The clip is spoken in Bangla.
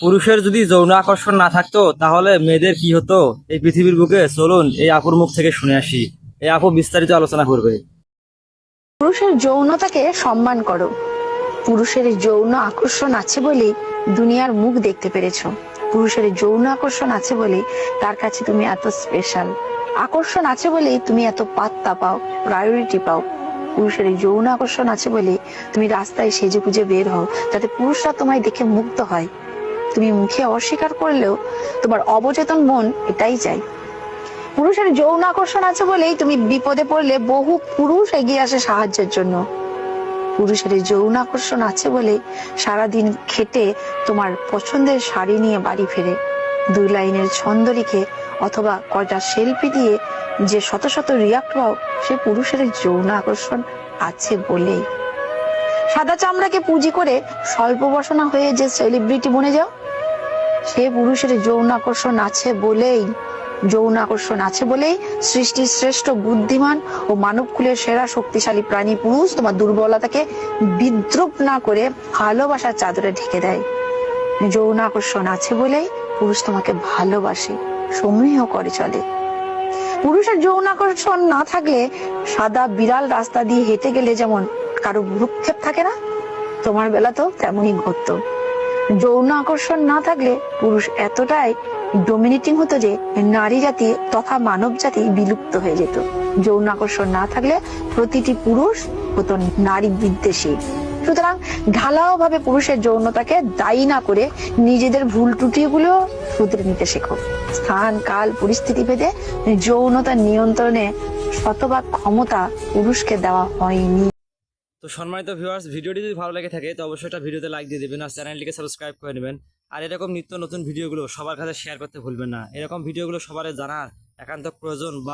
পুরুষের যদি যৌন আকর্ষণ না থাকতো তাহলে মেয়েদের কি হতো এই পৃথিবীর বুকে? চলুন এই আপুর মুখ থেকে শুনে আসি। এই আপু বিস্তারিত আলোচনা করবে। পুরুষের যৌনতাকে সম্মান করো। পুরুষের যৌন আকর্ষণ আছে বলেই দুনিয়ার মুখ দেখতে পেরেছো। পুরুষের যৌন আকর্ষণ আছে বলে তার কাছে তুমি এত স্পেশাল। আকর্ষণ আছে বলেই তুমি এত পাত্তা পাও, প্রায়োরিটি পাও। পুরুষের যৌন আকর্ষণ আছে বলে তুমি রাস্তায় সেজে গুজে বের হও, যাতে পুরুষরা তোমায় দেখে মুগ্ধ হয়। তুমি মুখে অস্বীকার করলেও তোমার অবচেতন মন এটাই চাই। পুরুষের যৌন আকর্ষণ আছে বলেই তুমি বিপদে পড়লে বহু পুরুষ এগিয়ে আসে সাহায্যের জন্য। পুরুষের যৌন আকর্ষণ আছে বলে সারাদিন খেটে তোমার পছন্দের শাড়ি নিয়ে বাড়ি ফেরে। 2 লাইনের ছন্দ লিখে অথবা কয়টা সেলফি দিয়ে যে শত শত রিয়াক্ট পাও, সে পুরুষের যৌন আকর্ষণ আছে বলেই। সাদা চামড়াকে পুঁজি করে স্বল্প বসনা হয়ে যে সেলিব্রিটি বনে যাও, সে পুরুষের যৌন আকর্ষণ আছে বলেই। যৌন আকর্ষণ আছে বলেই সৃষ্টির শ্রেষ্ঠ বুদ্ধিমান ও মানবকুলের সেরা শক্তিশালী প্রাণী পুরুষ তোমার দুর্বলতাকে বিদ্রুপ না করে ভালোবাসার চাদরে ঢেকে দেয়। যৌন আকর্ষণ আছে বলেই পুরুষ তোমাকে ভালোবাসে, সমীহ করে চলে। পুরুষের যৌন আকর্ষণ না থাকলে সাদা বিড়াল রাস্তা দিয়ে হেঁটে গেলে যেমন কারো ভ্রুক্ষেপ থাকে না, তোমার বেলাতেও তেমনই ঘটতো। যৌন আকর্ষণ না থাকলে পুরুষ এতটাই ডোমিনেটিং হতো যে নারী জাতি তথা মানব জাতি বিলুপ্ত হয়ে যেত। যৌন আকর্ষণ না থাকলে প্রতিটি পুরুষ হতো নারী বিদ্বেষী। সুতরাং ঢালাও ভাবে পুরুষের যৌনতাকে দায়ী না করে নিজেদের ভুল ত্রুটিগুলো শুধরে নিতে শেখো। স্থান কাল পরিস্থিতি ভেদে যৌনতা নিয়ন্ত্রণে শতভাগ ক্ষমতা পুরুষকে দেওয়া হয়নি। তো সম্মানিত ভিউয়ার্স, ভিডিওটি যদি ভালো লেগে থাকে তো অবশ্যই একটা ভিডিওতে লাইক দিয়ে দেবেন আর চ্যানেলটিকে সাবস্ক্রাইব করে নেবেন। আর এরকম নিত্য নতুন ভিডিওগুলো সবার কাছে শেয়ার করতে ভুলবেন না। এরকম ভিডিওগুলো সবার জানার একান্ত প্রয়োজন বা